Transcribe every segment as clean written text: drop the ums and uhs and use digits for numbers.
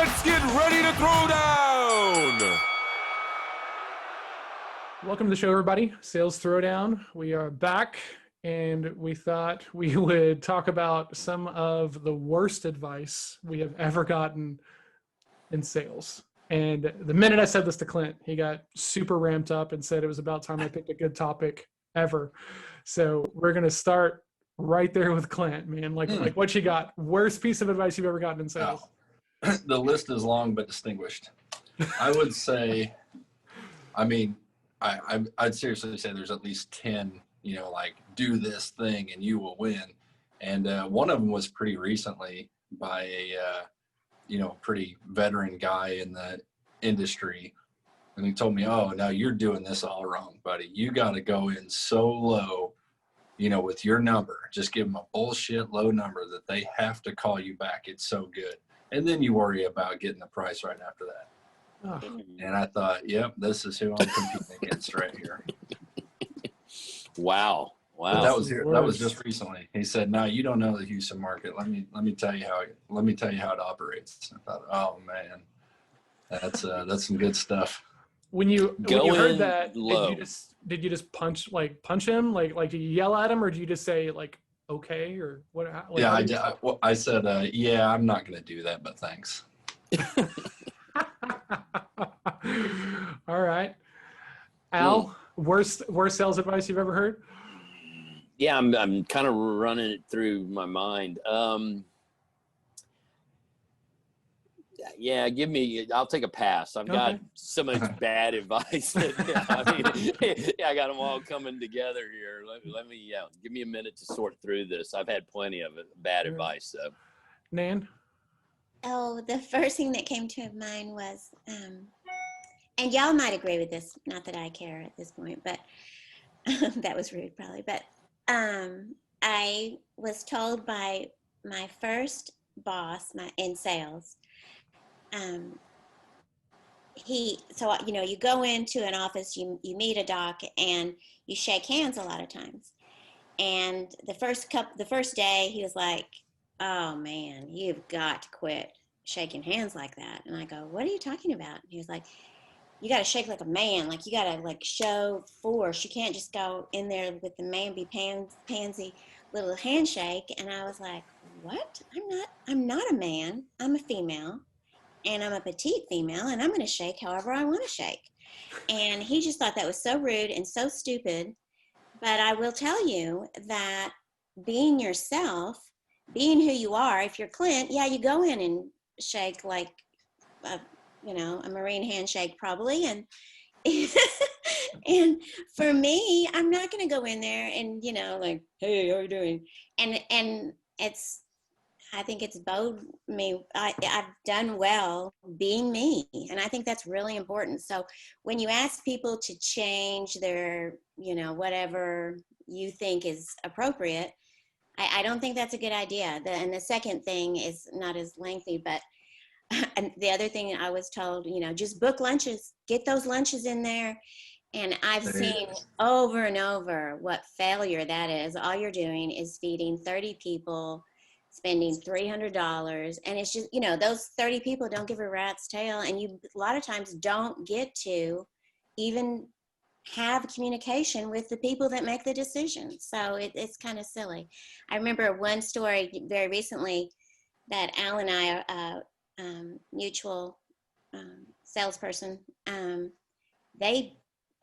Let's get ready to throw down. Welcome to the show, everybody. Sales Throwdown. We are back, and we thought we would talk about some of the worst advice we have ever gotten in sales. And the minute I said this to Clint, he got super ramped up and said it was about time I picked a good topic ever. So we're going to start right there with Clint, man. Like what you got? Worst piece of advice you've ever gotten in sales? Oh. The list is long but distinguished. I would say, I'd seriously say there's at least 10, like do this thing and you will win. And one of them was pretty recently by a, pretty veteran guy in the industry. And he told me, oh, no, you're doing this all wrong, buddy. You got to go in so low, with your number. Just give them a bullshit low number that they have to call you back. It's so good. And then you worry about getting the price right after that. Oh. And I thought, yep, this is who I'm competing against right here. Wow. But that was just recently. He said, "No, you don't know the Houston market. Let me tell you how it operates." I thought, oh man, that's some good stuff. When you heard that, did you just punch him? Like did you yell at him, or do you just say like okay, or what? Like, yeah, I said, yeah, I'm not going to do that, but thanks. All right, Al, worst sales advice you've ever heard? Yeah, I'm kind of running it through my mind. Yeah, I'll take a pass. I've got so much bad advice. I got them all coming together here. Let me give me a minute to sort through this. I've had plenty of bad advice. So, Nan? Oh, the first thing that came to mind was, and y'all might agree with this, not that I care at this point, but that was rude probably, but I was told by my first boss in sales, you go into an office, you meet a doc, and you shake hands a lot of times. And the first day, he was like, "Oh man, you've got to quit shaking hands like that." And I go, "What are you talking about?" And he was like, "You got to shake like a man. Like you got to like show force. You can't just go in there with the pansy little handshake." And I was like, "What? I'm not a man. I'm a female, and I'm a petite female, and I'm going to shake however I want to shake." And he just thought that was so rude and so stupid. But I will tell you that being yourself, being who you are, if you're Clint, yeah, you go in and shake like a Marine handshake probably. And and for me, I'm not going to go in there and, like, "Hey, how are you doing?" And I think it's bowed me. I've done well being me. And I think that's really important. So when you ask people to change their, whatever you think is appropriate, I don't think that's a good idea. And the second thing is not as lengthy, but and the other thing I was told, just book lunches, get those lunches in there. And I've seen over and over what failure that is. All you're doing is feeding 30 people, spending $300. And it's just, those 30 people don't give a rat's tail. And you, a lot of times, don't get to even have communication with the people that make the decisions. So it's kind of silly. I remember one story very recently that Al and I, mutual salesperson, they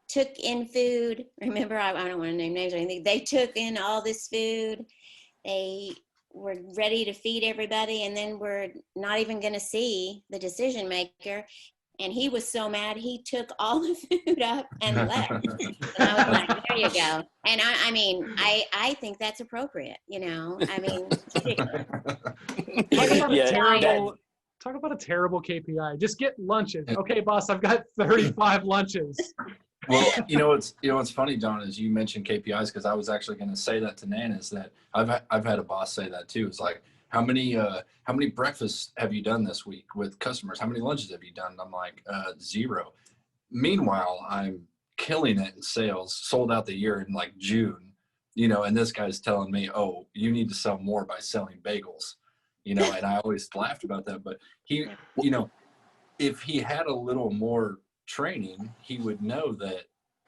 took in food. Remember, I don't want to name names or anything. They took in all this food. They were ready to feed everybody, and then we're not even going to see the decision maker. And he was so mad, he took all the food up and left. And I was like, there you go. And I think that's appropriate, Talk about a terrible KPI. Just get lunches. Okay, boss, I've got 35 lunches. Well, what's funny, Don, is you mentioned KPIs, because I was actually going to say that to Nan, is that I've had a boss say that too. It's like, how many breakfasts have you done this week with customers? How many lunches have you done? And I'm like, 0. Meanwhile, I'm killing it in sales, sold out the year in like June, and this guy's telling me, oh, you need to sell more by selling bagels. you know, and I always laughed about that. But he, you know, if he had a little more training, he would know that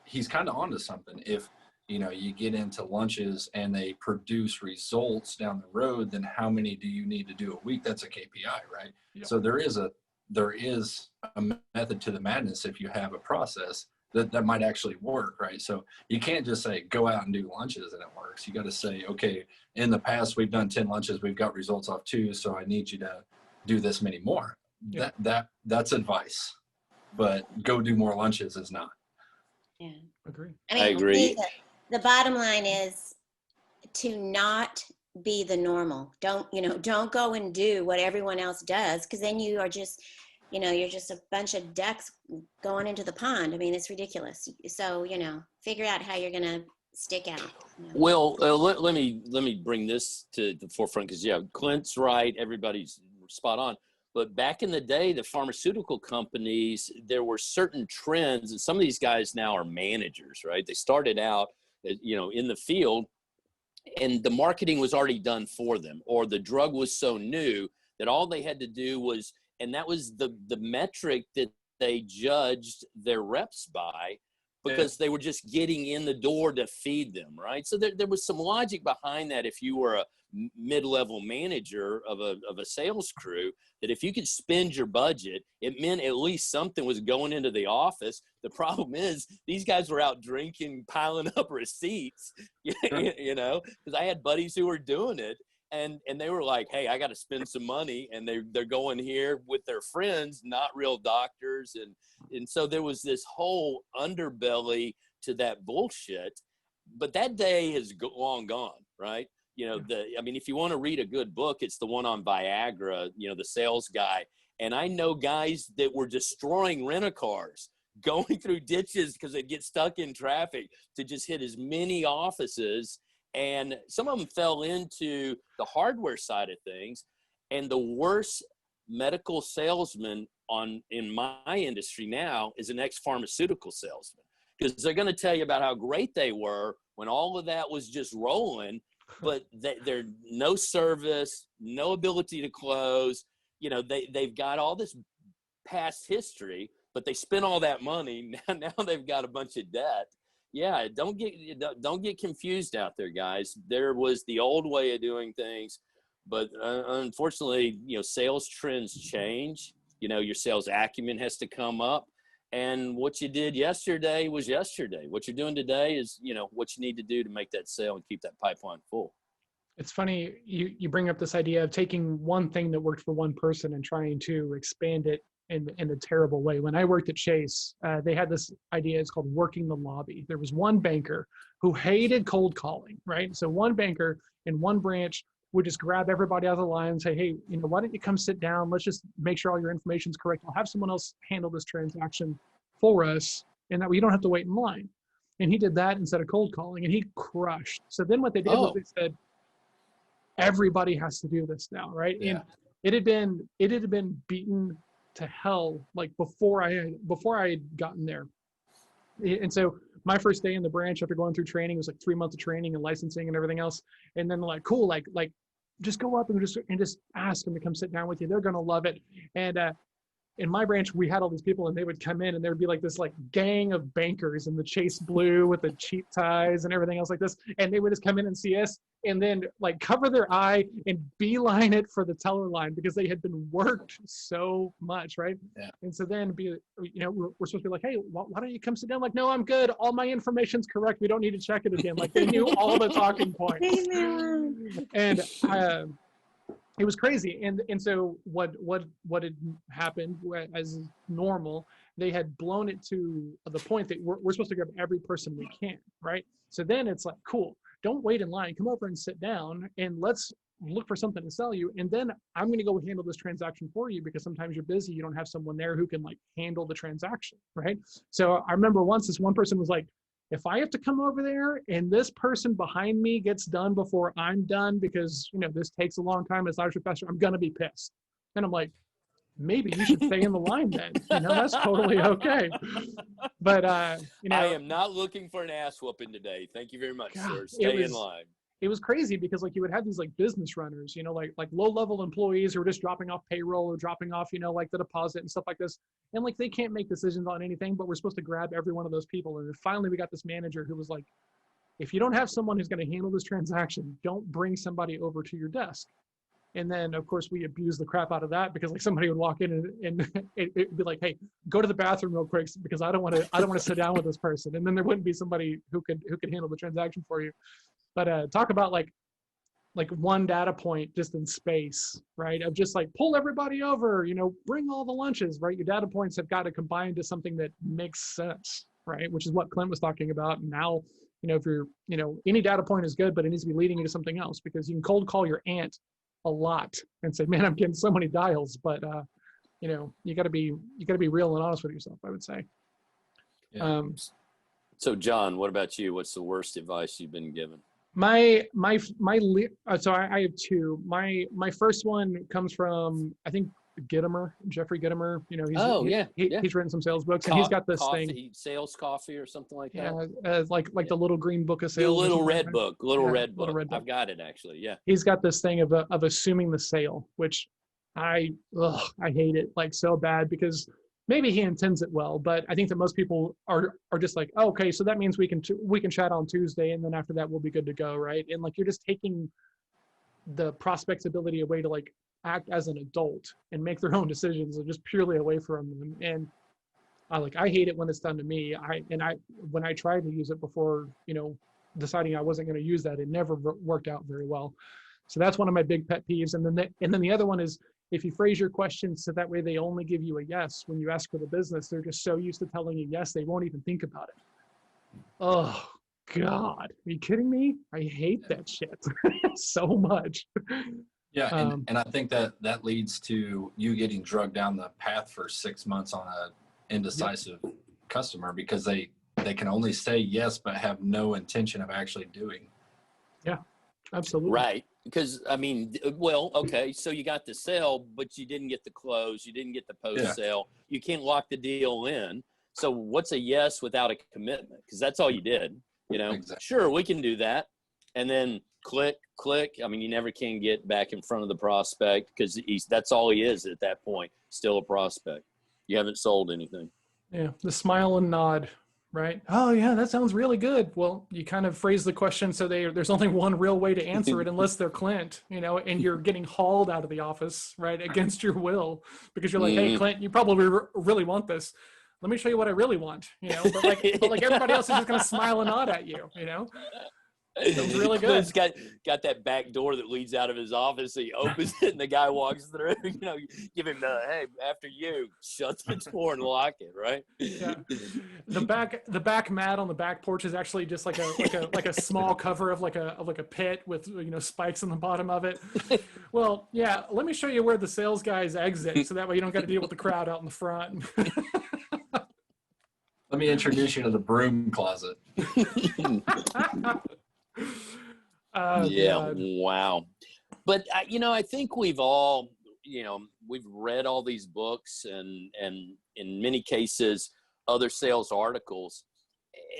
he's kind of onto something. If, you know, you get into lunches and they produce results down the road, then how many do you need to do a week? That's a KPI, right? Yep. So there is a method to the madness if you have a process that might actually work, right? So you can't just say, go out and do lunches and it works. You got to say, okay, in the past, we've done 10 lunches. We've got results off 2. So I need you to do this many more. Yeah. That's advice, but go do more lunches is not. Yeah. Agree. I agree. The bottom line is to not be the normal. Don't go and do what everyone else does, because then you are just, you're just a bunch of ducks going into the pond. I mean, it's ridiculous. So, figure out how you're going to stick out. Well, let me bring this to the forefront, because Clint's right. Everybody's spot on. But back in the day, the pharmaceutical companies, there were certain trends, and some of these guys now are managers, right? They started out, in the field, and the marketing was already done for them, or the drug was so new that all they had to do was, and that was the metric that they judged their reps by, because they were just getting in the door to feed them, right? So there was some logic behind that. If you were a mid-level manager of a sales crew, that if you could spend your budget, it meant at least something was going into the office. The problem is these guys were out drinking, piling up receipts, because I had buddies who were doing it. And they were like, hey, I got to spend some money. And they're going here with their friends, not real doctors. And so there was this whole underbelly to that bullshit. But that day is long gone, right? If you want to read a good book, it's the one on Viagra, the sales guy. And I know guys that were destroying rent-a-cars, going through ditches because they'd get stuck in traffic to just hit as many offices. And some of them fell into the hardware side of things. And the worst medical salesman in my industry now is an ex-pharmaceutical salesman, because they're going to tell you about how great they were when all of that was just rolling, but they're no service, no ability to close. They've got all this past history, but they spent all that money. Now they've got a bunch of debt. Yeah, don't get confused out there, guys. There was the old way of doing things, but unfortunately, sales trends change. Your sales acumen has to come up, and what you did yesterday was yesterday. What you're doing today is, what you need to do to make that sale and keep that pipeline full. It's funny you bring up this idea of taking one thing that worked for one person and trying to expand it in a terrible way. When I worked at Chase, they had this idea, it's called working the lobby. There was one banker who hated cold calling, right? So one banker in one branch would just grab everybody out of the line and say, hey, why don't you come sit down? Let's just make sure all your information is correct. I'll have someone else handle this transaction for us, and that way you don't have to wait in line. And he did that instead of cold calling, and he crushed. So then what they did was they said, everybody has to do this now, right? Yeah. And it had been beaten to hell like before I had gotten there. And so my first day in the branch after going through training was like 3 months of training and licensing and everything else. And then cool, just go up and just ask them to come sit down with you. They're gonna love it. And in my branch, we had all these people, and they would come in, and there would be like this gang of bankers in the Chase blue with the cheap ties and everything else like this. And they would just come in and see us, and then cover their eye and beeline it for the teller line, because they had been worked so much, right? Yeah. And so then we're supposed to be like, hey, why don't you come sit down? Like, no, I'm good. All my information's correct. We don't need to check it again. Like, they knew all the talking points. And it was crazy. And so what had happened, as normal, they had blown it to the point that we're supposed to grab every person we can, right? So then it's like, cool, don't wait in line, come over and sit down, and let's look for something to sell you. And then I'm going to go handle this transaction for you, because sometimes you're busy, you don't have someone there who can handle the transaction, right? So I remember once this one person was like, if I have to come over there and this person behind me gets done before I'm done, because this takes a long time as Irish professor, I'm gonna be pissed. And I'm like, maybe you should stay in the line then. That's totally okay. But I am not looking for an ass whooping today. Thank you very much, sir. Stay in line. it was crazy because like you would have these like business runners, like low-level employees who are just dropping off payroll or dropping off, like the deposit and stuff like this. And like they can't make decisions on anything, but we're supposed to grab every one of those people. And then finally we got this manager who was like, if you don't have someone who's going to handle this transaction, don't bring somebody over to your desk. And then of course we abused the crap out of that because like somebody would walk in and it'd be like, hey, go to the bathroom real quick because I don't want to sit down with this person. And then there wouldn't be somebody who could handle the transaction for you. But talk about like one data point just in space, right? Of just like pull everybody over, bring all the lunches, right? Your data points have got to combine to something that makes sense, right? Which is what Clint was talking about. And now, if you're, any data point is good, but it needs to be leading you to something else because you can cold call your aunt a lot and say, man, I'm getting so many dials, but you got to be real and honest with yourself, I would say. Yeah. So John, what about you? What's the worst advice you've been given? So I have two. My first one comes from, I think, Jeffrey Gitomer. He's written some sales books, and he's got this thing, sales coffee or something like that. Yeah, like the little green book of sales. The little red book. Red book. I've got it actually. Yeah. He's got this thing of assuming the sale, which I hate it like so bad because maybe he intends it well, but I think that most people are just like, oh, okay, so that means we can chat on Tuesday, and then after that we'll be good to go, right? And like you're just taking the prospect's ability away to like act as an adult and make their own decisions and just purely away from them. And I hate it when it's done to me. When I tried to use it before, deciding I wasn't going to use that, it never worked out very well. So that's one of my big pet peeves. And then the other one is, if you phrase your questions so that way they only give you a yes when you ask for the business, they're just so used to telling you yes, they won't even think about it. Oh God, are you kidding me? I hate that shit so much. Yeah, and I think that leads to you getting drugged down the path for 6 months on a indecisive customer because they can only say yes but have no intention of actually doing. Yeah, absolutely. Right. Because okay, so you got the sale, but you didn't get the close, you didn't get the post sale. You can't lock the deal in. So what's a yes without a commitment? Because that's all you did. Exactly. Sure, we can do that, and then click. You never can get back in front of the prospect because that's all he is at that point. Still a prospect. You haven't sold anything. Yeah, the smile and nod. Right. Oh yeah, that sounds really good. Well, you kind of phrase the question so there's only one real way to answer it unless they're Clint, and you're getting hauled out of the office, right, against your will because you're like, hey, Clint, you probably really want this. Let me show you what I really want, but like everybody else is just gonna smile and nod at you, It was really good. Clint's got that back door that leads out of his office. So he opens it and the guy walks through. Give him the hey, after you, shut the door and lock it. Right. Yeah. The back mat on the back porch is actually just like a small cover of like a pit with spikes on the bottom of it. Well, yeah. Let me show you where the sales guys exit, so that way you don't got to deal with the crowd out in the front. Let me introduce you to the broom closet. God. Wow. But I think we've all we've read all these books and in many cases other sales articles,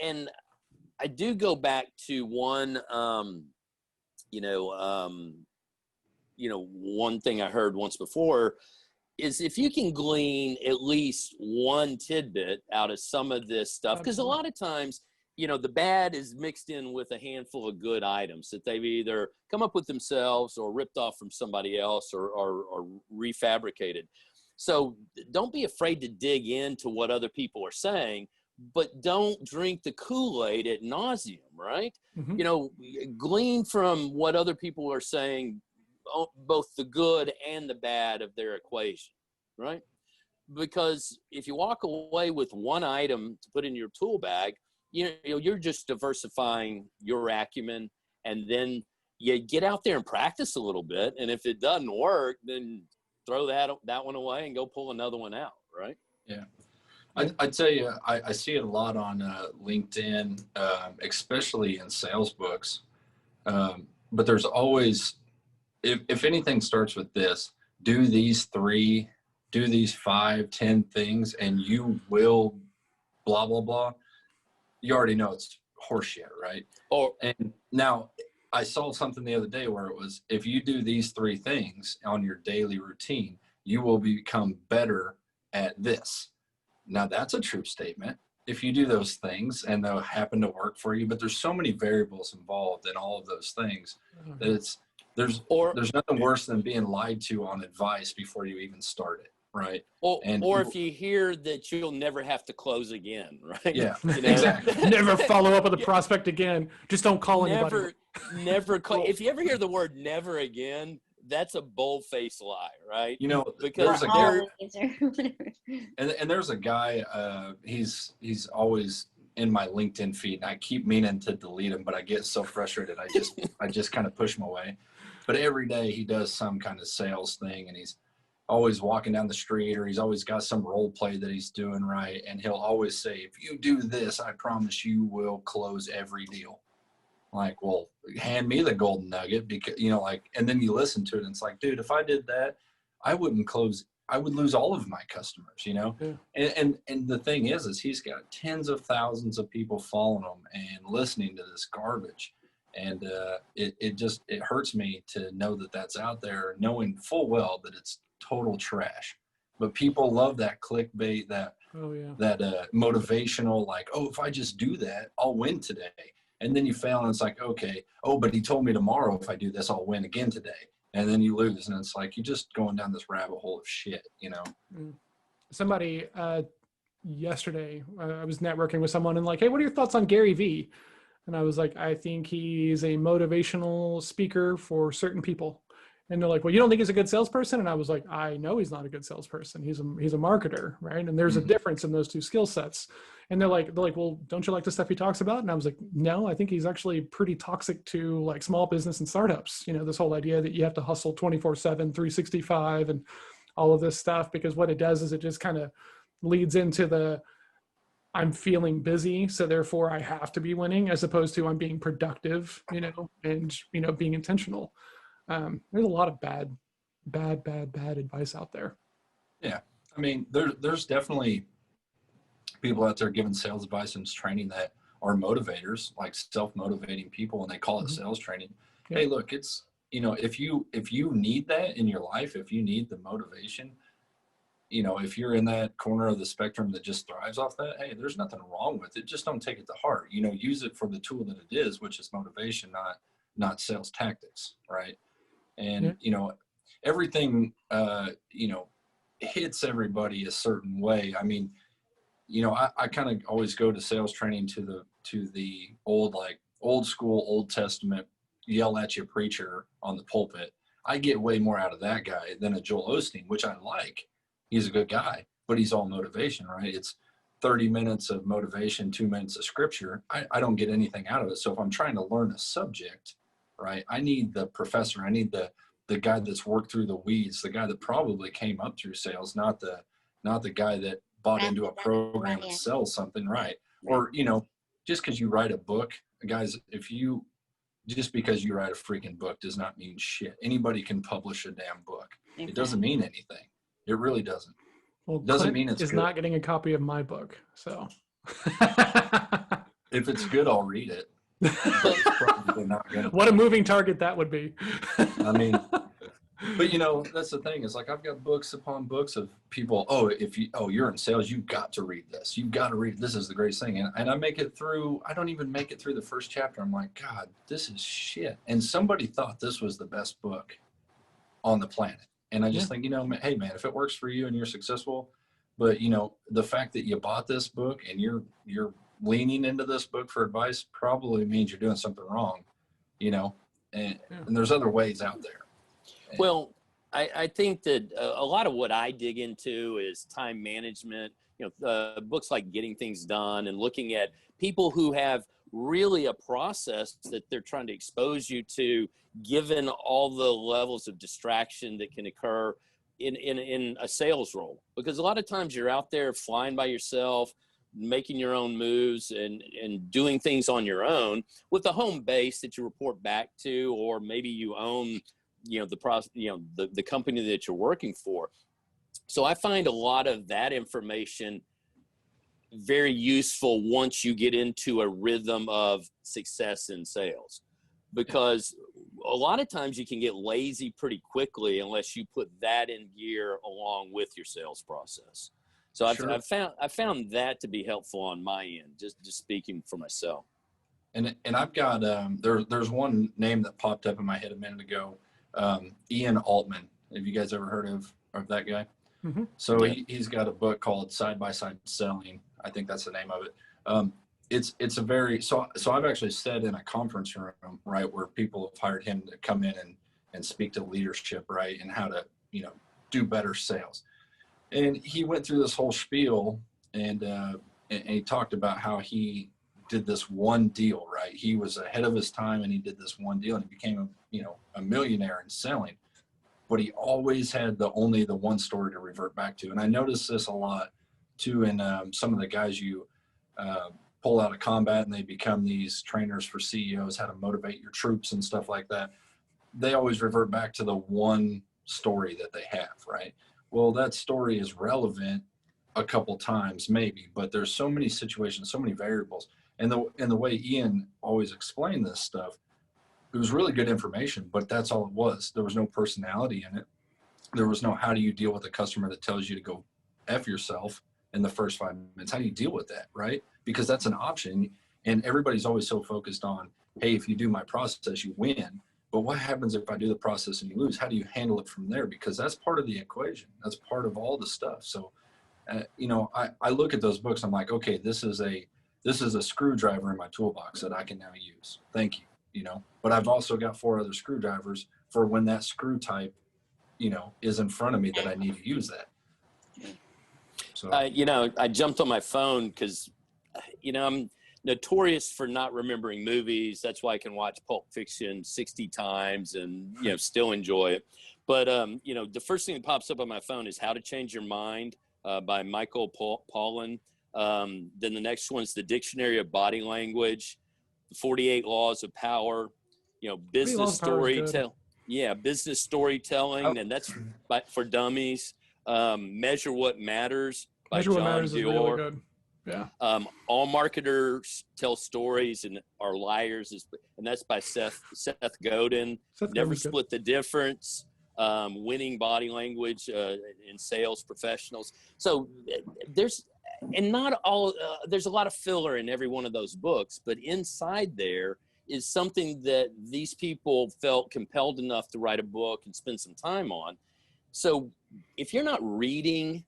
and I do go back to one one thing I heard once before is if you can glean at least one tidbit out of some of this stuff, because a lot of times the bad is mixed in with a handful of good items that they've either come up with themselves or ripped off from somebody else or refabricated. So don't be afraid to dig into what other people are saying, but don't drink the Kool-Aid ad nauseum, right? Mm-hmm. Glean from what other people are saying, both the good and the bad of their equation, right? Because if you walk away with one item to put in your tool bag, you're just diversifying your acumen, and then you get out there and practice a little bit. And if it doesn't work, then throw that one away and go pull another one out, right? Yeah. I'd tell you, I see it a lot on LinkedIn, especially in sales books. But there's always, if anything starts with this, do these 5, 10 things, and you will blah, blah, blah. You already know it's horseshit, right? And now I saw something the other day where it was, if you do these 3 things on your daily routine, you will become better at this. Now that's a true statement. If you do those things and they'll happen to work for you, but there's so many variables involved in all of those things that there's nothing worse than being lied to on advice before you even start it. Right. Or if you hear that you'll never have to close again, right? Yeah, you know? Exactly. Never follow up with a prospect again. Just don't call anybody. Never call. If you ever hear the word never again, that's a bold-faced lie, right? You know, because there's a guy, and there's a guy, he's always in my LinkedIn feed, and I keep meaning to delete him, but I get so frustrated. I just kind of push him away. But every day he does some kind of sales thing, and he's always walking down the street, or he's always got some role play that he's doing right. And he'll always say, if you do this, I promise you will close every deal. Like, well, hand me the golden nugget, because, you know, like, and then you listen to it and it's like, dude, if I did that, I wouldn't close, I would lose all of my customers, you know? Yeah. And the thing is he's got tens of thousands of people following him and listening to this garbage. And it hurts me to know that that's out there, knowing full well that it's total trash. But people love that clickbait, that motivational, like, oh, if I just do that, I'll win today. And then you fail, and it's like, okay, oh, but he told me tomorrow if I do this, I'll win again today. And then you lose, and it's like you're just going down this rabbit hole of shit, you know? Somebody yesterday, I was networking with someone and like, hey, what are your thoughts on Gary Vee? And I was like, I think he's a motivational speaker for certain people. And they're like, well, you don't think he's a good salesperson? And I was like, I know he's not a good salesperson. He's a marketer, right? And there's a difference in those two skill sets. And they're like, well, don't you like the stuff he talks about? And I was like, no, I think he's actually pretty toxic to like small business and startups. You know, this whole idea that you have to hustle 24/7, 365 and all of this stuff, because what it does is it just kind of leads into the, I'm feeling busy, so therefore I have to be winning, as opposed to I'm being productive, you know, and, you know, being intentional. There's a lot of bad advice out there. Yeah. I mean, there's definitely people out there giving sales advice and training that are motivators, like self-motivating people, and they call it sales training. Yeah. Hey, look, it's, you know, if you need that in your life, if you need the motivation, you know, if you're in that corner of the spectrum that just thrives off that, hey, there's nothing wrong with it. Just don't take it to heart. You know, use it for the tool that it is, which is motivation, not sales tactics, right? And, you know, everything, you know, hits everybody a certain way. I mean, you know, I kind of always go to sales training to the old school, Old Testament, yell at you preacher on the pulpit. I get way more out of that guy than a Joel Osteen, which I like. He's a good guy, but he's all motivation, right? It's 30 minutes of motivation, 2 minutes of scripture. I don't get anything out of it. So if I'm trying to learn a subject, right, I need the professor. I need the guy that's worked through the weeds, the guy that probably came up through sales, not the guy that bought into a program and sells something, right? Or, you know, just because you write a book, guys, just because you write a freaking book does not mean shit. Anybody can publish a damn book. Exactly. It doesn't mean anything. It really doesn't. Well, it doesn't mean it's good. Not getting a copy of my book, so. If it's good, I'll read it. But it's probably not gonna what a moving target that would be. I mean, but you know, that's the thing. Is like I've got books upon books of people. You're in sales, you've got to read this. You've got to read. This is the greatest thing. And I make it through. I don't even make it through the first chapter. I'm like, God, this is shit. And somebody thought this was the best book on the planet. And I just think, you know, hey man, if it works for you and you're successful, but you know, the fact that you bought this book and you're leaning into this book for advice probably means you're doing something wrong, you know, and there's other ways out there. Well, I think that a lot of what I dig into is time management, you know, books like Getting Things Done, and looking at people who have really a process that they're trying to expose you to, given all the levels of distraction that can occur in a sales role. Because a lot of times you're out there flying by yourself, making your own moves and doing things on your own with a home base that you report back to, or maybe you own, you know, the company that you're working for. So I find a lot of that information very useful once you get into a rhythm of success in sales. because a lot of times you can get lazy pretty quickly unless you put that in gear along with your sales process. So Sure. I've found that to be helpful on my end, just speaking for myself. And I've got there's one name that popped up in my head a minute ago, Ian Altman. Have you guys ever heard of that guy? Mm-hmm. So Yeah. he's got a book called Side by Side Selling. I think that's the name of it. It's a very so I've actually said in a conference room, right, where people have hired him to come in and speak to leadership, right, and how to do better sales. And he went through this whole spiel, and he talked about how he did this one deal, right? He was ahead of his time, and he did this one deal, and he became a millionaire in selling. But he always had only the one story to revert back to. And I noticed this a lot too in some of the guys you pull out of combat and they become these trainers for CEOs, how to motivate your troops and stuff like that. They always revert back to the one story that they have, right? Well, that story is relevant a couple times maybe, but there's so many situations, so many variables. And the way Ian always explained this stuff, it was really good information, but that's all it was. There was no personality in it. There was no how do you deal with a customer that tells you to go F yourself in the first 5 minutes. How do you deal with that, right? Because that's an option. And everybody's always so focused on, hey, if you do my process, you win. But what happens if I do the process and you lose? How do you handle it from there? Because that's part of the equation. That's part of all the stuff. So, I look at those books. I'm like, okay, this is a screwdriver in my toolbox that I can now use. Thank you. But I've also got 4 other screwdrivers for when that screw type, is in front of me that I need to use that. So, I jumped on my phone because, I'm notorious for not remembering movies. That's why I can watch Pulp Fiction 60 times and, still enjoy it. But, the first thing that pops up on my phone is How to Change Your Mind by Michael Pollan. Then the next one's The Dictionary of Body Language, 48 Laws of Power, business storytelling. Yeah, business storytelling, and that's for dummies. Measure What Matters by Measure What John Matters is Dior. really good. Yeah. All Marketers Tell Stories and Are Liars, and that's by Seth Godin. Never Split the Difference. Winning Body Language in Sales Professionals. So there's a lot of filler in every one of those books, but inside there is something that these people felt compelled enough to write a book and spend some time on. So if you're not reading,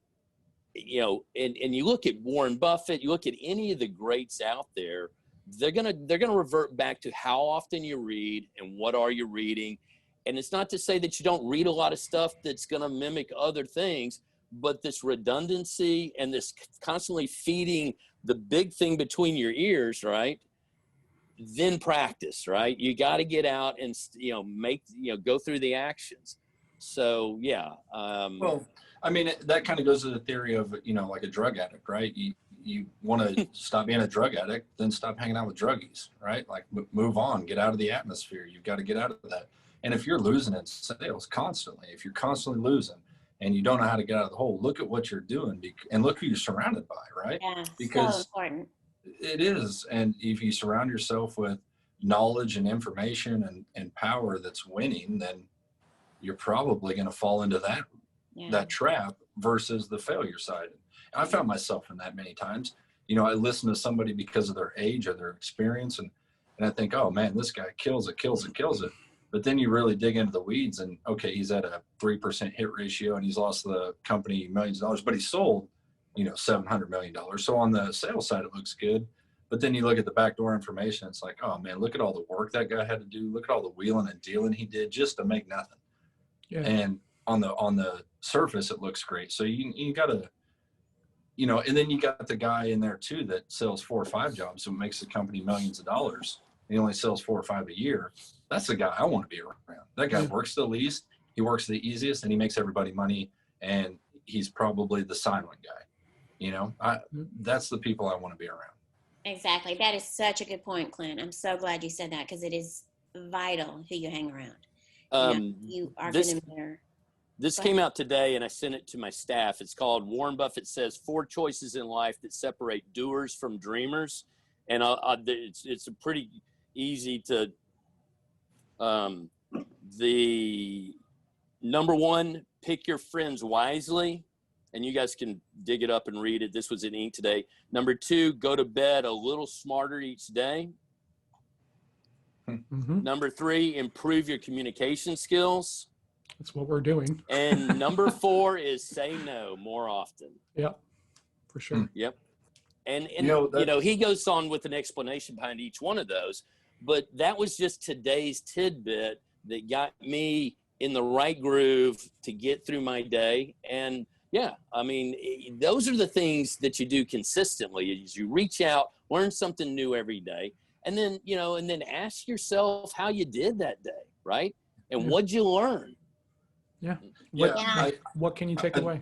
and you look at Warren Buffett, you look at any of the greats out there, they're gonna revert back to how often you read and what are you reading. And it's not to say that you don't read a lot of stuff that's gonna mimic other things, but this redundancy and this constantly feeding the big thing between your ears, right? Then practice, right? You got to get out and, go through the actions. So, yeah. Well, I mean, that kind of goes to the theory of, like a drug addict, right? You want to stop being a drug addict, then stop hanging out with druggies, right? Like move on, get out of the atmosphere. You've got to get out of that. And if you're losing in sales constantly, if you're constantly losing and you don't know how to get out of the hole, look at what you're doing and look who you're surrounded by, right? Yeah, because so important. It is. And if you surround yourself with knowledge and information and power that's winning, then you're probably going to fall into that trap versus the failure side. And I found myself in that many times. I listen to somebody because of their age or their experience, and I think, oh man, this guy kills it. But then you really dig into the weeds and, okay, he's at a 3% hit ratio and he's lost the company millions of dollars, but he sold, $700 million. So on the sales side, it looks good. But then you look at the backdoor information, it's like, oh man, look at all the work that guy had to do. Look at all the wheeling and dealing he did just to make nothing. Yeah. And on the surface, it looks great. So you got to, and then you got the guy in there too that sells 4 or 5 jobs and makes the company millions of dollars. He only sells 4 or 5 a year. That's the guy I want to be around. That guy works the least, he works the easiest, and he makes everybody money. And he's probably the silent guy. That's the people I want to be around. Exactly. That is such a good point, Clint. I'm so glad you said that because it is vital who you hang around. You are going to mirror. This came out today, and I sent it to my staff. It's called Warren Buffett Says 4 Choices in Life That Separate Doers from Dreamers. And it's a pretty easy to The number one, pick your friends wisely. And you guys can dig it up and read it. This was in ink today. Number two, go to bed a little smarter each day. Mm-hmm. Number three, improve your communication skills. That's what we're doing. And number four is say no more often. Yep, for sure. Yep. And you know, he goes on with an explanation behind each one of those. But that was just today's tidbit that got me in the right groove to get through my day. And yeah, I mean, those are the things that you do consistently is you reach out, learn something new every day. And then, you know, and then ask yourself how you did that day, right? And what'd you learn? Yeah. What can you take away?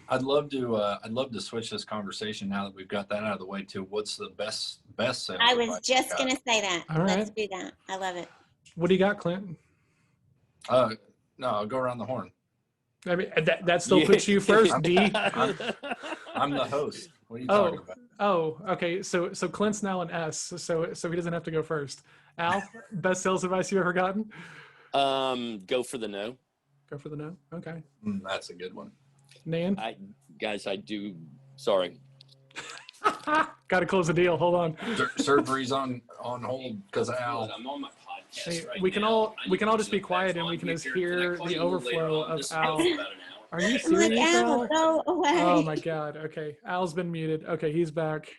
I'd love to switch this conversation now that we've got that out of the way to what's the best sales I was advice just you got? going to say that. All right. Let's do that. I love it. What do you got, Clint? No, I'll go around the horn. I mean, that still puts you first, D. I'm the host. What are you talking about? Oh, okay. So Clint's now an S, so he doesn't have to go first. Al, best sales advice you ever gotten? Go for the no. Go for the no. Okay. That's a good one. Nan? I do. Sorry. Got to close the deal. Hold on. Surgery's on hold because of Al. I'm on my podcast Hey, right we can now. all just be quiet and we can just hear the overflow of Al. Are you I'm like, serious, Al, Al? go away. Oh my God. Okay. Al's been muted. Okay. He's back.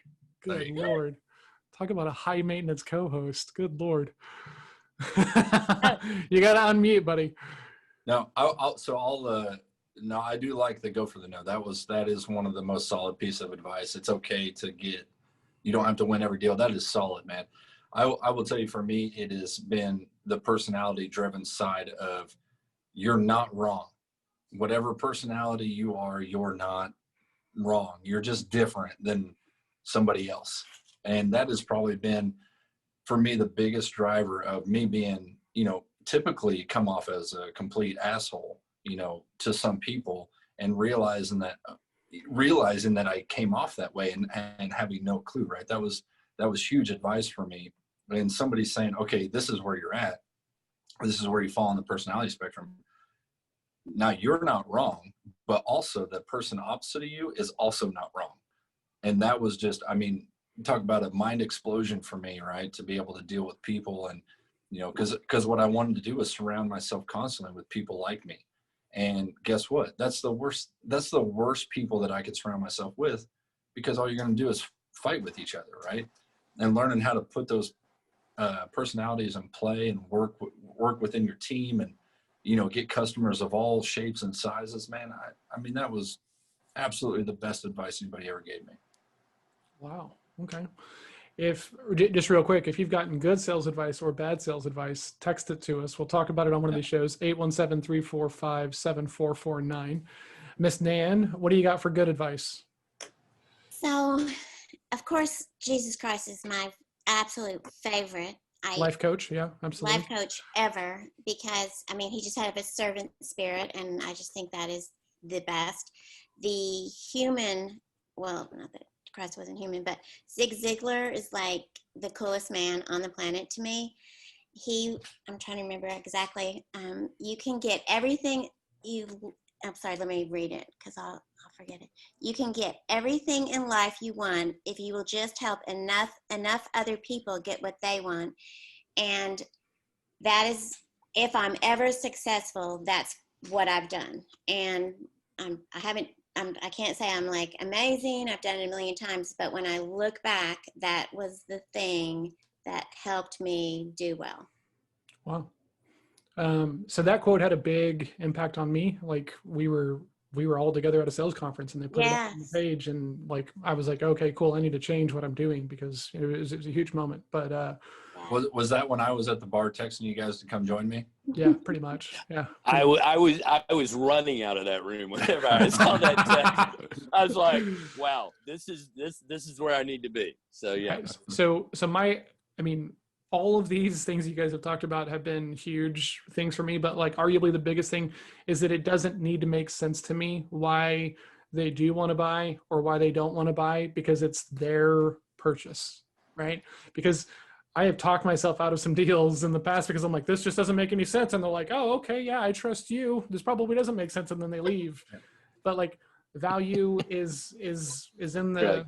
There Good you go. Lord. Talk about a high maintenance co-host. Good Lord. You got to unmute, buddy. No, I do like the go for the no. That is one of the most solid piece of advice. It's okay to you don't have to win every deal. That is solid, man. I will tell you, for me, it has been the personality driven side of you're not wrong. Whatever personality you are, you're not wrong. You're just different than somebody else. And that has probably been, for me, the biggest driver of me being, you know, typically come off as a complete asshole, you know, to some people, and realizing that I came off that way and having no clue, right? That was huge advice for me. And somebody saying, okay, this is where you're at. This is where you fall on the personality spectrum. Now you're not wrong, but also the person opposite of you is also not wrong. And that was just, I mean, talk about a mind explosion for me, right? To be able to deal with people and, you know, because what I wanted to do was surround myself constantly with people like me. And guess what? That's the worst people that I could surround myself with, because all you're going to do is fight with each other, right? And learning how to put those personalities in play and work within your team and, you know, get customers of all shapes and sizes, man. I mean, that was absolutely the best advice anybody ever gave me. Wow. Okay. Just real quick, if you've gotten good sales advice or bad sales advice, text it to us. We'll talk about it on one of these shows, 817-345-7449. Miss Nan, what do you got for good advice? So, of course, Jesus Christ is my absolute favorite. Life coach. Yeah, absolutely. Life coach ever, because, I mean, he just had a servant spirit, and I just think that is the best. The human, well, not that Christ wasn't human, but Zig Ziglar is like the coolest man on the planet to me. I'm trying to remember exactly. You can get everything I'm sorry, let me read it because I'll forget it. You can get everything in life you want if you will just help enough other people get what they want. And that is, if I'm ever successful, that's what I've done. And I can't say I'm like amazing. I've done it a million times, but when I look back, that was the thing that helped me do well. Wow. So that quote had a big impact on me. Like we were all together at a sales conference and they put it up on the page, and like, I was like, okay, cool. I need to change what I'm doing, because it was a huge moment. But, was that when I was at the bar texting you guys to come join me? yeah, pretty much. Yeah. I was running out of that room whenever I saw that text. I was like, wow, this is where I need to be. So yeah. So all of these things you guys have talked about have been huge things for me, but like arguably the biggest thing is that it doesn't need to make sense to me why they do want to buy or why they don't want to buy, because it's their purchase, right? Because I have talked myself out of some deals in the past because I'm like, this just doesn't make any sense. And they're like, oh, okay, yeah, I trust you. This probably doesn't make sense. And then they leave. But like value is in the,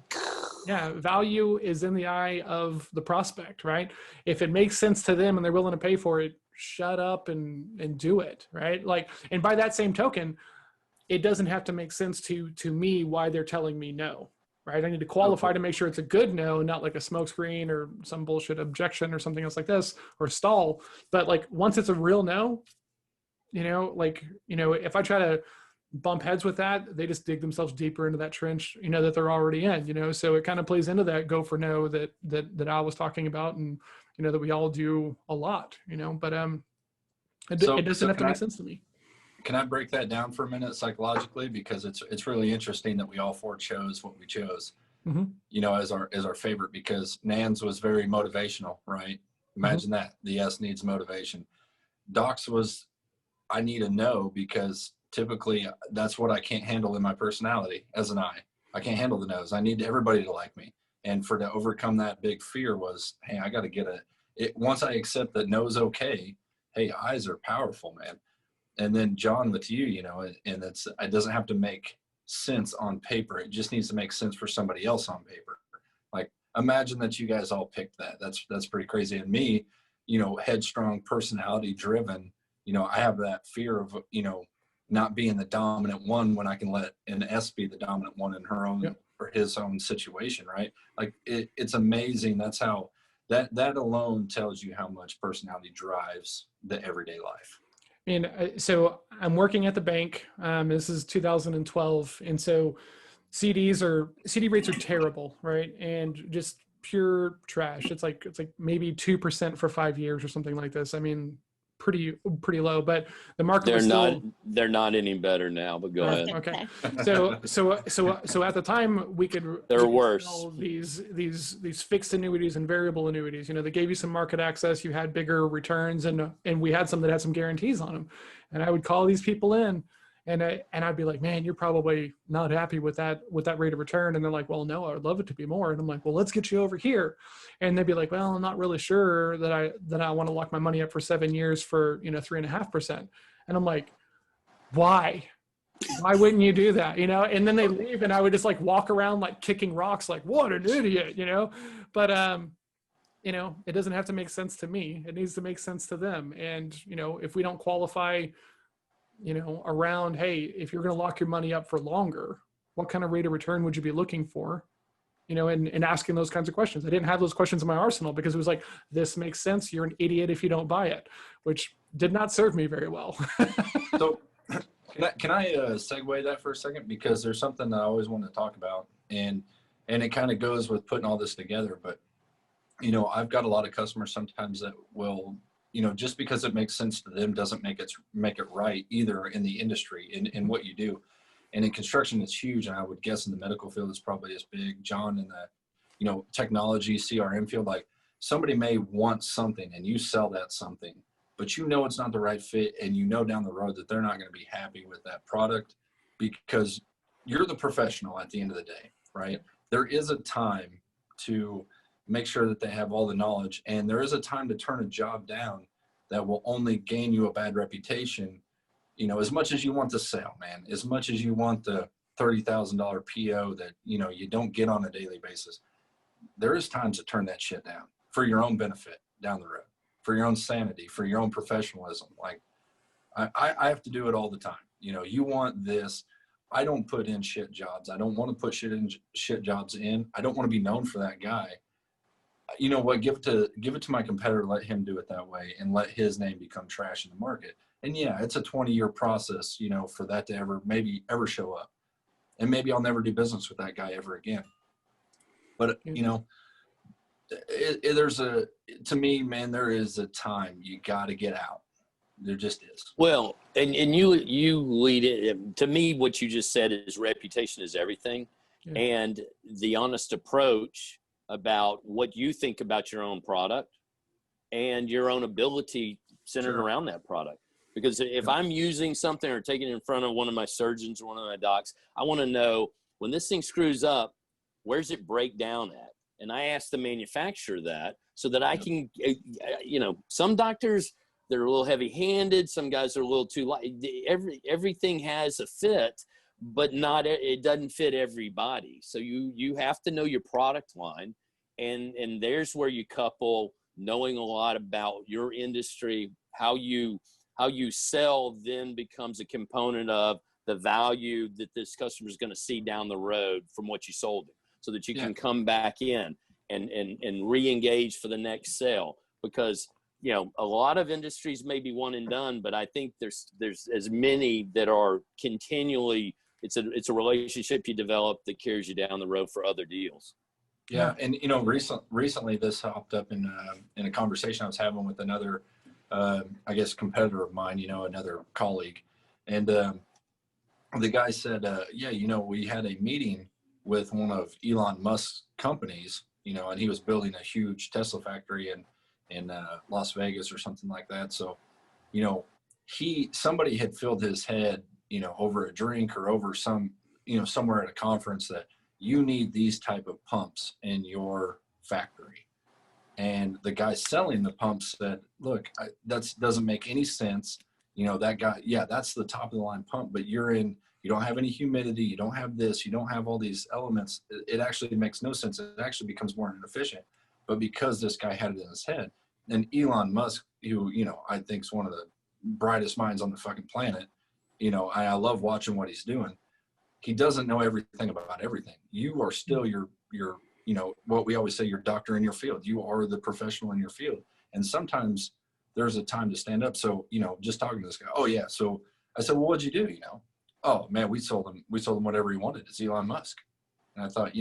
value is in the eye of the prospect, right? If it makes sense to them and they're willing to pay for it, shut up and do it, right? Like, and by that same token, it doesn't have to make sense to me why they're telling me no, right? I need to qualify to make sure it's a good no, not like a smokescreen or some bullshit objection or something else like this, or stall. But like once it's a real no, if I try to bump heads with that, they just dig themselves deeper into that trench, that they're already in, so it kind of plays into that go for no that I was talking about, and that we all do a lot, but it doesn't have to make sense to me. Can I break that down for a minute psychologically? Because it's really interesting that we all four chose what we chose, as our favorite, because Nan's was very motivational, right? Imagine that. The S needs motivation. Doc's was, I need a no, because typically that's what I can't handle in my personality as an I can't handle the no's. I need everybody to like me. And to overcome that big fear was, hey, I got to get once I accept that no's okay, hey, I's are powerful, man. And then John, with you, and it doesn't have to make sense on paper. It just needs to make sense for somebody else on paper. Like, imagine that you guys all picked that. That's pretty crazy. And me, headstrong, personality driven, I have that fear of, not being the dominant one when I can let an S be the dominant one in her own or his own situation, right? Like it's amazing. That's how that alone tells you how much personality drives the everyday life. And so I'm working at the bank. This is 2012. And so CD rates are terrible, right? And just pure trash. It's like maybe 2% for 5 years or something like this. I mean, pretty low, but the market they're not any better now, but go ahead. Okay. So at the time they're worse. These fixed annuities and variable annuities, they gave you some market access, you had bigger returns, and we had some that had some guarantees on them. And I would call these people in and I'd be like, man, you're probably not happy with that rate of return. And they're like, well, no, I would love it to be more. And I'm like, well, let's get you over here. And they'd be like, well, I'm not really sure that I want to lock my money up for 7 years for 3.5%. And I'm like, why wouldn't you do that? And then they leave, and I would just like walk around like kicking rocks, like, what an idiot, but it doesn't have to make sense to me. It needs to make sense to them. And if we don't qualify around, hey, if you're going to lock your money up for longer, what kind of rate of return would you be looking for? And asking those kinds of questions. I didn't have those questions in my arsenal because it was like, this makes sense. You're an idiot if you don't buy it, which did not serve me very well. So can I segue that for a second? Because there's something that I always want to talk about, and it kind of goes with putting all this together. But, I've got a lot of customers sometimes that will, just because it makes sense to them doesn't make it right either in the industry, in what you do. And in construction, it's huge. And I would guess in the medical field, it's probably as big. John, in the, technology, CRM field, like somebody may want something and you sell that something, but it's not the right fit. And down the road that they're not going to be happy with that product because you're the professional at the end of the day, right? There is a time to make sure that they have all the knowledge, and there is a time to turn a job down that will only gain you a bad reputation. As much as you want the sale, man, as much as you want the $30,000 PO that, you don't get on a daily basis, there is times to turn that shit down for your own benefit down the road, for your own sanity, for your own professionalism. Like I have to do it all the time. You want this. I don't put in shit jobs. I don't want to put shit jobs in. I don't want to be known for that guy. You know what? Give it to my competitor. Let him do it that way, and let his name become trash in the market. And yeah, it's a 20-year process, for that to ever show up. And maybe I'll never do business with that guy ever again. But, to me, man, there is a time you got to get out. There just is. Well, and you lead it. To me, what you just said is reputation is everything. Yeah. And the honest approach about what you think about your own product and your own ability centered around that product. Because if I'm using something or taking it in front of one of my surgeons or one of my docs, I want to know when this thing screws up, where's it break down at? And I ask the manufacturer that so that I can, some doctors, they're a little heavy handed. Some guys are a little too light. Everything has a fit, but it doesn't fit everybody. So you have to know your product line. And there's where you couple knowing a lot about your industry, how you sell then becomes a component of the value that this customer is going to see down the road from what you sold them, so that you can come back in and re-engage for the next sale. Because, a lot of industries may be one and done, but I think there's as many that are continually, it's a relationship you develop that carries you down the road for other deals. Yeah. And, recently this hopped up in a conversation I was having with another, I guess, competitor of mine, another colleague. And the guy said, we had a meeting with one of Elon Musk's companies, and he was building a huge Tesla factory in Las Vegas or something like that. So, somebody had filled his head, over a drink or over some, somewhere at a conference, that you need these type of pumps in your factory. And the guy selling the pumps said, look, that doesn't make any sense. That guy, that's the top of the line pump, but you don't have any humidity. You don't have this, you don't have all these elements. It actually makes no sense. It actually becomes more inefficient. But because this guy had it in his head, and Elon Musk, who, I think is one of the brightest minds on the fucking planet, I love watching what he's doing. He doesn't know everything about everything. You are still your what we always say, your doctor in your field. You are the professional in your field. And sometimes there's a time to stand up. So, just talking to this guy, oh yeah. So I said, well, what'd you do? Oh man, we sold him whatever he wanted. It's Elon Musk. And I thought,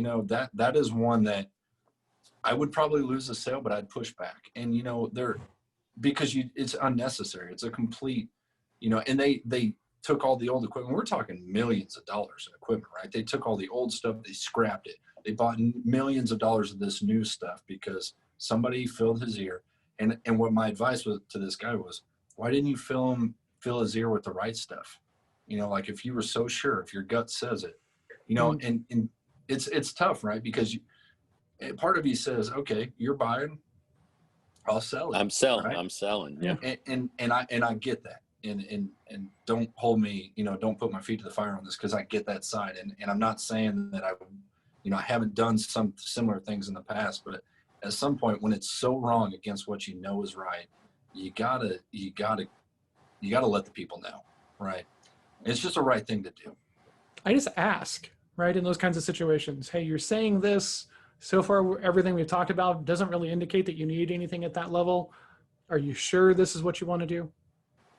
that is one that I would probably lose the sale, but I'd push back. And, because it's unnecessary. It's a complete, and they took all the old equipment. We're talking millions of dollars in equipment, right? They took all the old stuff, they scrapped it. They bought millions of dollars of this new stuff because somebody filled his ear. And what my advice was to this guy was, why didn't you fill his ear with the right stuff? Like if you were so sure, if your gut says it, and it's tough, right? Because part of you says, okay, you're buying, I'll sell it. I'm selling. Right? I'm selling. Yeah. And I get that. And don't hold me, don't put my feet to the fire on this, because I get that side. And I'm not saying that I haven't done some similar things in the past, but at some point when it's so wrong against what you know is right, you gotta let the people know, right? It's just a right thing to do. I just ask, right, in those kinds of situations, hey, you're saying this, so far everything we've talked about doesn't really indicate that you need anything at that level. Are you sure this is what you want to do?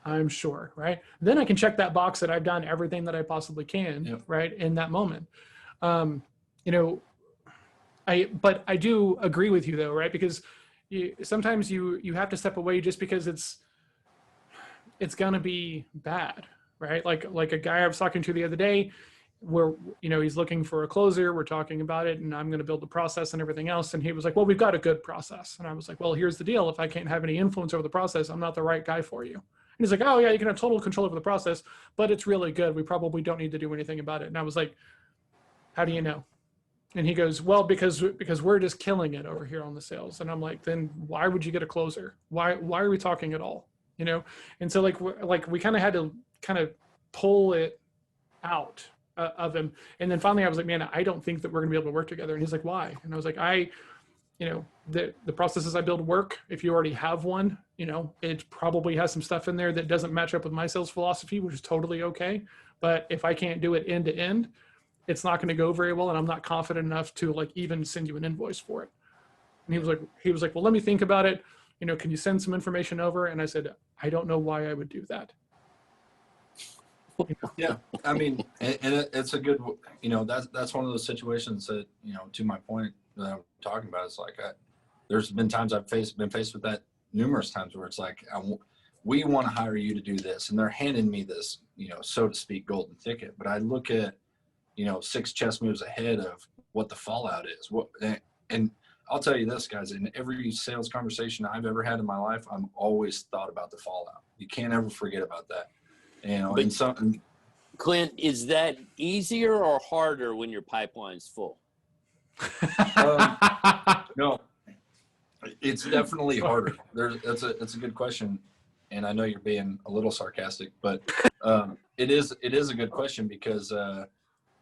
I'm sure, right? Then I can check that box that I've done everything that I possibly can, right, in that moment. But I do agree with you though, right? Because sometimes you have to step away just because it's gonna be bad, right? Like a guy I was talking to the other day, where he's looking for a closer. We're talking about it, and I'm going to build the process and everything else. And he was like, "Well, we've got a good process." And I was like, "Well, here's the deal: if I can't have any influence over the process, I'm not the right guy for you." And he's like, "Oh yeah, you can have total control over the process, but it's really good. We probably don't need to do anything about it." And I was like, "How do you know?" And he goes, "Well, because we're just killing it over here on the sales." And I'm like, "Then why would you get a closer? Why are we talking at all?" And so we kind of had to pull it out of him. And then finally I was like, "Man, I don't think that we're gonna be able to work together." And he's like, "Why?" And I was like, the processes I build work. If you already have one, it probably has some stuff in there that doesn't match up with my sales philosophy, which is totally okay. But if I can't do it end to end, it's not going to go very well. And I'm not confident enough to even send you an invoice for it. And he was like, "Well, let me think about it. Can you send some information over?" And I said, "I don't know why I would do that." Yeah, I mean, and it's a good, that's one of those situations that, to my point that I'm talking about, it's like, there's been times I've been faced with that numerous times where it's like, we want to hire you to do this, and they're handing me this, so to speak, golden ticket. But I look at, 6 chess moves ahead of what the fallout is. And I'll tell you this, guys, in every sales conversation I've ever had in my life, I'm always thought about the fallout. You can't ever forget about that. And something. Clint, is that easier or harder when your pipeline's full? No, It's definitely harder. It's a good question, and I know you're being a little sarcastic, but it is a good question because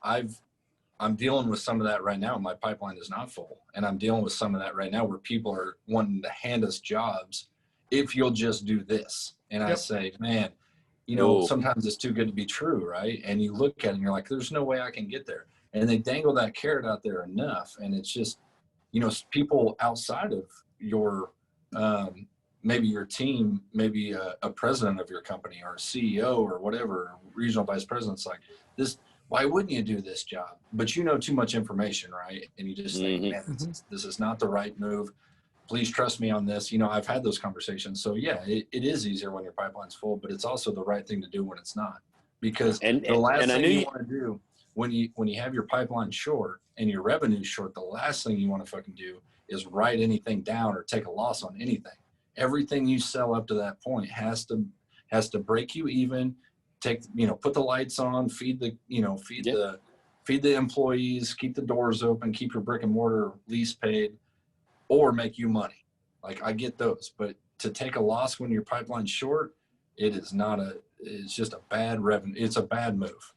I'm dealing with some of that right now. My pipeline is not full, and I'm dealing with some of that right now where people are wanting to hand us jobs if you'll just do this. And I say, man, you know, sometimes it's too good to be true, right? And you look at it and you're like, there's no way I can get there. And they dangle that carrot out there enough, and it's just, you know, people outside of your maybe your team, maybe a president of your company or a CEO or whatever, regional vice president's like, this, why wouldn't you do this job? But you know too much information, right? And you just think, man, this is not the right move. Please trust me on this. You know, I've had those conversations. So yeah, it is easier when your pipeline's full, but it's also the right thing to do when it's not. Because the last thing you want to do when you have your pipeline short and your revenue short, the last thing you want to fucking do is write anything down or take a loss on anything. Everything you sell up to that point has to break you even, put the lights on, feed the employees, keep the doors open, keep your brick and mortar lease paid, or make you money. Like, I get those, but to take a loss when your pipeline's short, it's just a bad revenue. It's a bad move.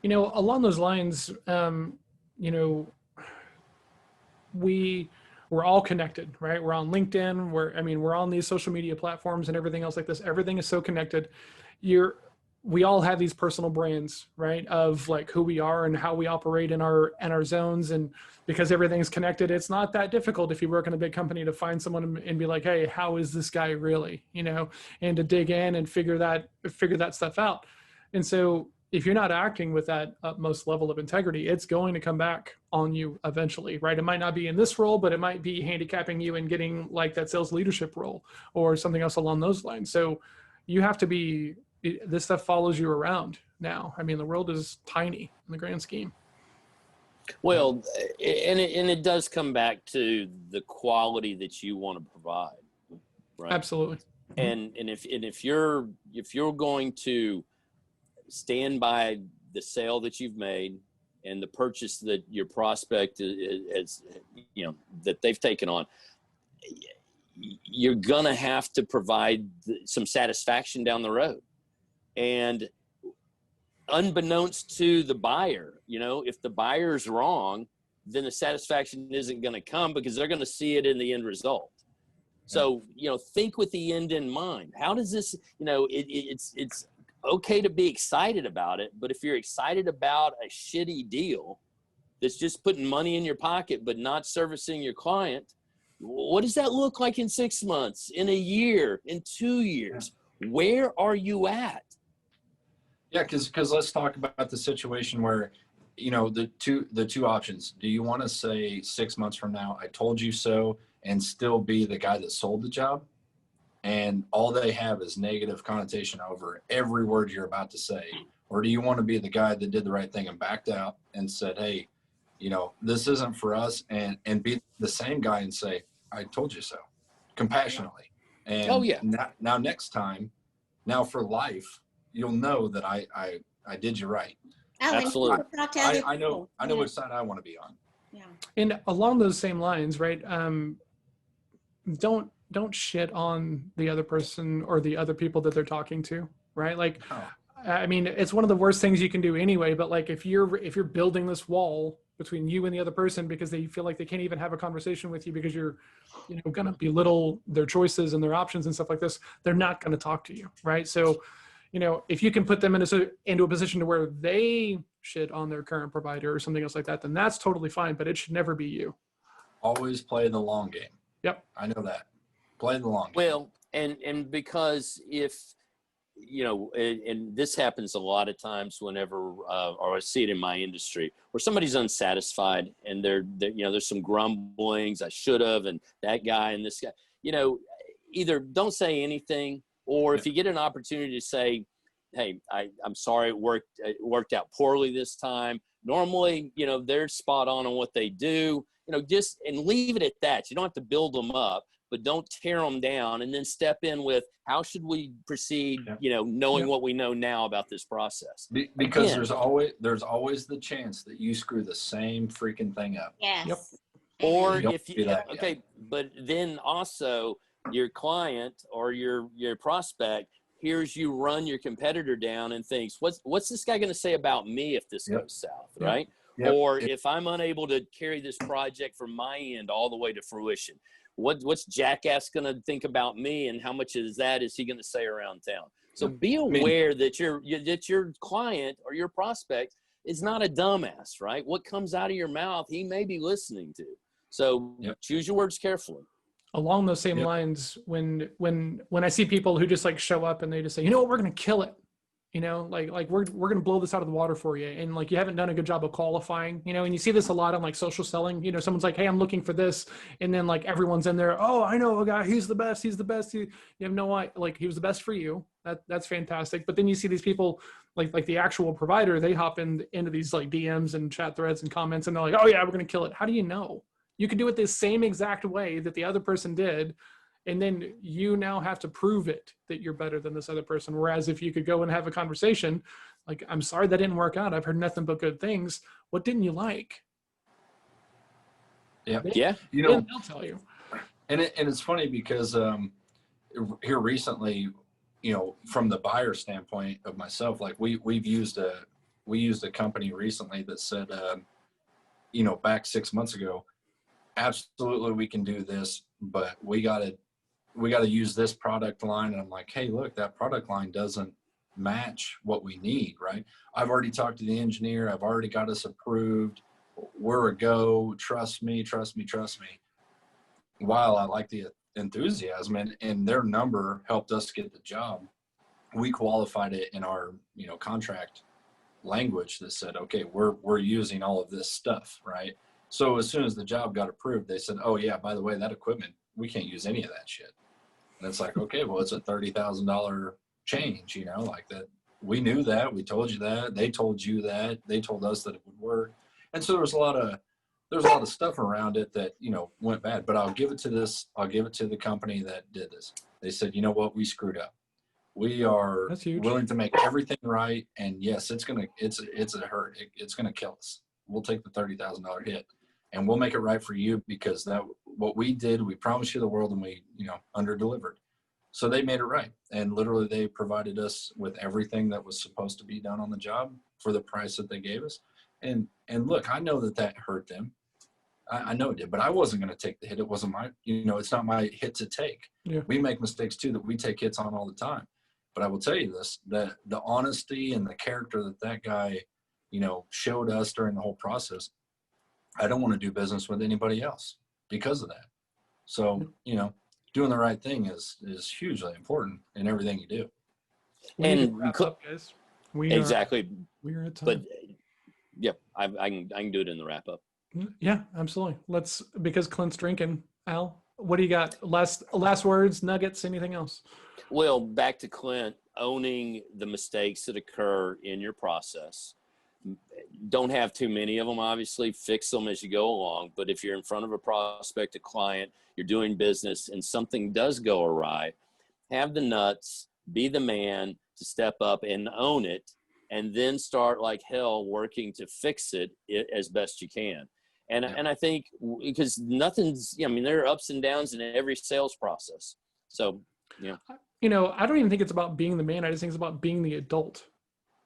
You know, along those lines, you know, we're all connected, right? We're on LinkedIn. We're on these social media platforms and everything else like this. Everything is so connected. We all have these personal brands, right? Of like who we are and how we operate in our zones. And because everything's connected, it's not that difficult if you work in a big company to find someone and be like, hey, how is this guy really? You know, and to dig in and figure that stuff out. And so if you're not acting with that utmost level of integrity, it's going to come back on you eventually, right? It might not be in this role, but it might be handicapping you and getting like that sales leadership role or something else along those lines. So you have to this stuff follows you around now. I mean, the world is tiny in the grand scheme. Well, and it does come back to the quality that you want to provide, right? Absolutely. And if you're going to stand by the sale that you've made and the purchase that your prospect is, you know, that they've taken on, you're gonna have to provide some satisfaction down the road. And unbeknownst to the buyer, you know, if the buyer's wrong, then the satisfaction isn't going to come because they're going to see it in the end result. So, you know, think with the end in mind. How does this, you know, it's okay to be excited about it, but if you're excited about a shitty deal that's just putting money in your pocket but not servicing your client, what does that look like in 6 months, in a year, in 2 years? Where are you at? Yeah, because let's talk about the situation where, you know, the two options. Do you want to say 6 months from now, I told you so, and still be the guy that sold the job? And all they have is negative connotation over every word you're about to say. Or do you want to be the guy that did the right thing and backed out and said, hey, you know, this isn't for us, and be the same guy and say, I told you so, compassionately. And now next time, now for life, you'll know that I did you right. Oh, absolutely. I know which side I want to be on. Yeah. And along those same lines, right? Don't shit on the other person or the other people that they're talking to, right? Like, I mean, it's one of the worst things you can do anyway. But like, if you're building this wall between you and the other person because they feel like they can't even have a conversation with you because you're, you know, gonna belittle their choices and their options and stuff like this, they're not gonna talk to you, right? So, you know, if you can put them into a position to where they shit on their current provider or something else like that, then that's totally fine. But it should never be you. Always play the long game. Yep. I know that. Play the long game. Well, and because if, you know, and this happens a lot of times whenever, or I see it in my industry, where somebody's unsatisfied and they're you know, there's some grumblings, I should have, and that guy and this guy, you know, either don't say anything, or if you get an opportunity to say, hey, I'm sorry, it worked out poorly this time. Normally, you know, they're spot on what they do, you know, just, and leave it at that. You don't have to build them up, but don't tear them down, and then step in with, how should we proceed, you know, knowing what we know now about this process. Because there's always the chance that you screw the same freaking thing up. Yes. Yep. Or Don't if be you, that guy. okay, but then also your client or your prospect hears you run your competitor down and thinks, what's this guy going to say about me if this Yep. goes south, Yep. right? Yep. Or if I'm unable to carry this project from my end all the way to fruition, what's Jackass going to think about me, and how much is he going to say around town? So be aware that your client or your prospect is not a dumbass, right? What comes out of your mouth, he may be listening to. So choose your words carefully. Along those same lines, when I see people who just like show up and they just say, you know what, we're going to kill it. You know, like we're going to blow this out of the water for you. And like, you haven't done a good job of qualifying, you know, and you see this a lot on like social selling, you know, someone's like, hey, I'm looking for this. And then like everyone's in there. Oh, I know a guy. He's the best. He's the best. You have no idea. Like, he was the best for you. That's fantastic. But then you see these people like the actual provider, they hop into these like DMs and chat threads and comments, and they're like, oh yeah, we're going to kill it. How do you know? You could do it the same exact way that the other person did. And then you now have to prove it that you're better than this other person. Whereas if you could go and have a conversation, like, I'm sorry that didn't work out. I've heard nothing but good things. What didn't you like? Yeah. Yeah. You know, They'll tell you. and it's funny because here recently, you know, from the buyer standpoint of myself, like we used a company recently that said, you know, back 6 months ago, absolutely we can do this, but we got to use this product line. And I'm like, hey, look, that product line doesn't match what we need, right? I've already talked to the engineer. I've already got us approved. We're a go. Trust me. While I like the enthusiasm and their number helped us get the job, we qualified it in our, you know, contract language that said, okay, we're using all of this stuff, right? So as soon as the job got approved, they said, oh yeah, by the way, that equipment, we can't use any of that shit. And it's like, okay, well, it's a $30,000 change, you know, like that. We knew that. We told you that. They told you that. They told us that it would work. And so there's a lot of stuff around it that, you know, went bad. But I'll give it to the company that did this. They said, you know what, we screwed up. We are willing to make everything right. And yes, it's a hurt. It's going to kill us. We'll take the $30,000 hit. And we'll make it right for you, because what we did, we promised you the world, and we, you know, under-delivered. So they made it right. And literally they provided us with everything that was supposed to be done on the job for the price that they gave us. And look, I know that hurt them. I know it did, but I wasn't going to take the hit. It wasn't it's not my hit to take. Yeah. We make mistakes too that we take hits on all the time. But I will tell you this, that the honesty and the character that guy, you know, showed us during the whole process, I don't want to do business with anybody else because of that. So, you know, doing the right thing is hugely important in everything you do. We need to wrap up, guys. Exactly. We're at time. But yeah, I can do it in the wrap up. Yeah, absolutely. Because Clint's drinking. Al, what do you got? Last words, nuggets, anything else? Well, back to Clint, owning the mistakes that occur in your process. Don't have too many of them, obviously. Fix them as you go along. But if you're in front of a prospect, a client, you're doing business, and something does go awry, have the nuts, be the man to step up and own it, and then start like hell working to fix it as best you can. And I think, because there are ups and downs in every sales process. So, yeah. You know, I don't even think it's about being the man. I just think it's about being the adult.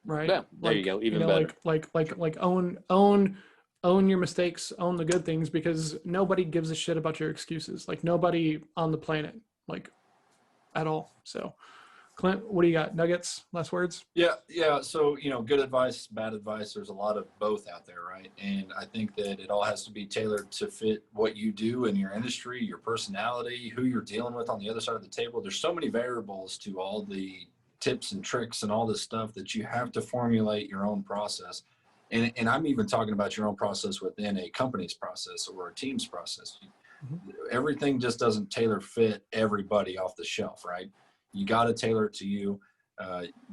Right. Yeah, there you go. Even better. Like own your mistakes, own the good things, because nobody gives a shit about your excuses. Like, nobody on the planet, like, at all. So, Clint, what do you got? Nuggets, last words? Yeah. So, you know, good advice, bad advice, there's a lot of both out there, right? And I think that it all has to be tailored to fit what you do in your industry, your personality, who you're dealing with on the other side of the table. There's so many variables to all the tips and tricks and all this stuff that you have to formulate your own process. And I'm even talking about your own process within a company's process or a team's process. Mm-hmm. Everything just doesn't tailor fit everybody off the shelf, right? You got to tailor it to you.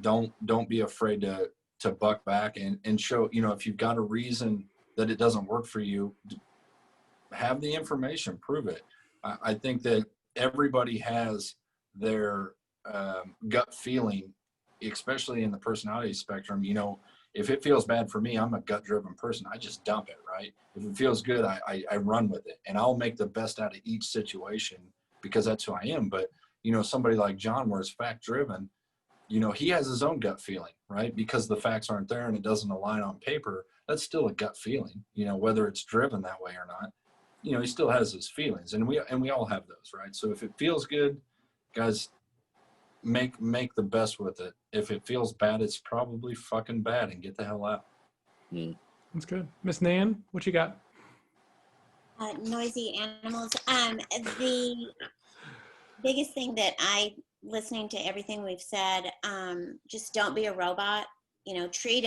Don't be afraid to buck back and show, you know, if you've got a reason that it doesn't work for you, have the information, prove it. I think that everybody has their gut feeling, especially in the personality spectrum. You know, if it feels bad for me, I'm a gut driven person. I just dump it, right? If it feels good, I run with it, and I'll make the best out of each situation because that's who I am. But, you know, somebody like John, where it's fact driven, you know, he has his own gut feeling, right? Because the facts aren't there and it doesn't align on paper. That's still a gut feeling, you know, whether it's driven that way or not. You know, he still has his feelings, and we all have those, right? So if it feels good, guys, make the best with it. If it feels bad, it's probably fucking bad, and get the hell out. That's good. Miss Nan, what you got? Noisy animals. The biggest thing that listening to everything we've said, just don't be a robot. You know, treat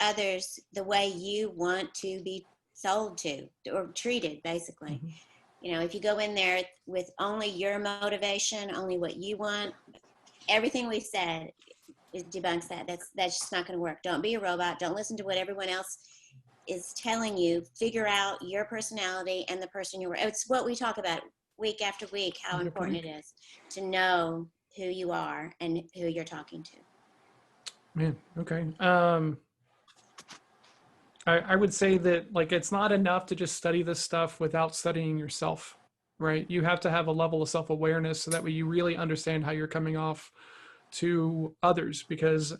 others the way you want to be sold to or treated, basically. Mm-hmm. You know, if you go in there with only your motivation, only what you want, everything we've said debunks that. That's just not going to work. Don't be a robot. Don't listen to what everyone else is telling you. Figure out your personality and the person you are. It's what we talk about week after week, how important it is to know who you are and who you're talking to. Man, okay. I would say that, like, it's not enough to just study this stuff without studying yourself, right? You have to have a level of self-awareness so that way you really understand how you're coming off to others, because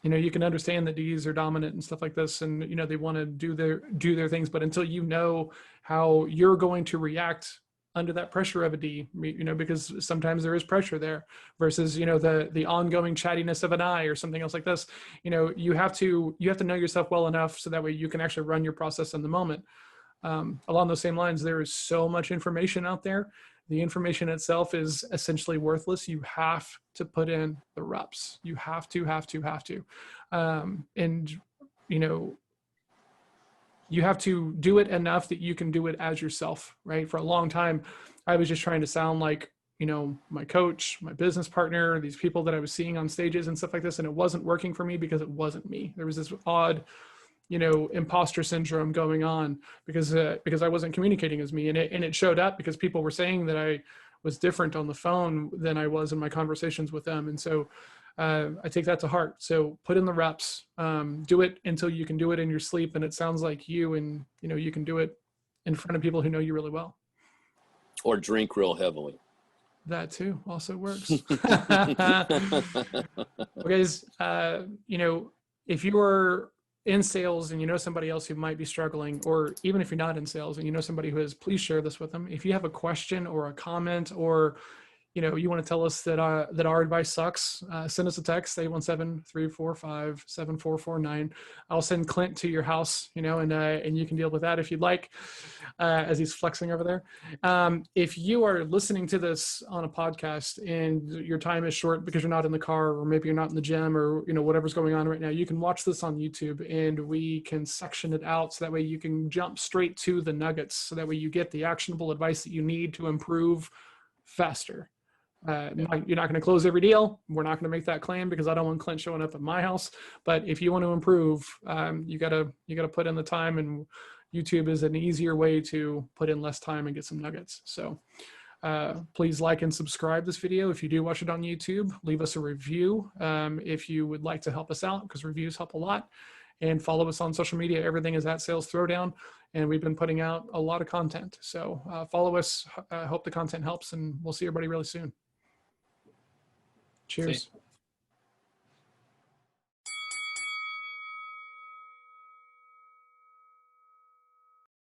you know, you can understand that D's are dominant and stuff like this, and you know, they want to do their things, but until you know how you're going to react under that pressure of a D, you know, because sometimes there is pressure there versus, you know, the ongoing chattiness of an I or something else like this. You know, you have to know yourself well enough so that way you can actually run your process in the moment. Along those same lines, there is so much information out there. The information itself is essentially worthless. You have to put in the reps. You have to. And, you know, you have to do it enough that you can do it as yourself, right? For a long time, I was just trying to sound like, you know, my coach, my business partner, these people that I was seeing on stages and stuff like this. And it wasn't working for me because it wasn't me. There was this odd, you know, imposter syndrome going on because I wasn't communicating as me. And it showed up because people were saying that I was different on the phone than I was in my conversations with them. And so I take that to heart. So put in the reps, do it until you can do it in your sleep. And it sounds like you know, you can do it in front of people who know you really well. Or drink real heavily. That too also works. Well, guys, you know, if you are in sales and you know somebody else who might be struggling, or even if you're not in sales and you know somebody who is, please share this with them. If you have a question or a comment, or you know, you want to tell us that our advice sucks, send us a text, 817-345-7449. I'll send Clint to your house, you know, and you can deal with that if you'd like, as he's flexing over there. If you are listening to this on a podcast and your time is short because you're not in the car, or maybe you're not in the gym, or, you know, whatever's going on right now, you can watch this on YouTube and we can section it out so that way you can jump straight to the nuggets. So that way you get the actionable advice that you need to improve faster. You're not going to close every deal. We're not going to make that claim because I don't want Clint showing up at my house. But if you want to improve, you gotta put in the time, and YouTube is an easier way to put in less time and get some nuggets. So please like and subscribe this video. If you do watch it on YouTube, leave us a review if you would like to help us out, because reviews help a lot. And follow us on social media. Everything is at Sales Throwdown. And we've been putting out a lot of content. So follow us. Hope the content helps, and we'll see everybody really soon. Cheers.